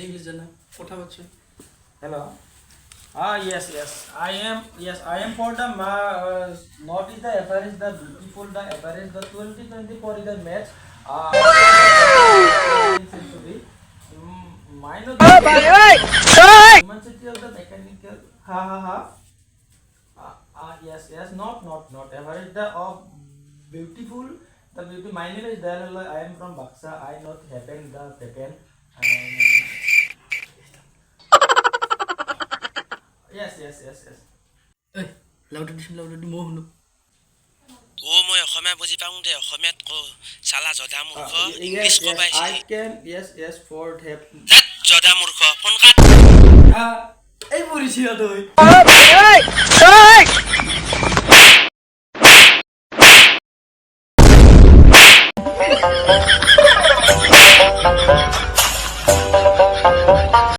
English জানা কথা বলছো Hello. Yes. I am for the not is the average, the beautiful, the average, the 2024 is the match. Seems to be minus human city of the mechanical. Ha. Yes. Not average. The of beautiful. The beauty. My name is Dayal. I am from Baksa. I not happen the second. Yes. এই loud দি মই শুনো মই অসমীয়া বুজি পাওঁ দে অসমীয়াত ক চালা জদা মূৰ্খ ইংলিছ ক পাইছি I can yes for help. জদা মূৰ্খ ফোন কাট এই মৰিছি তই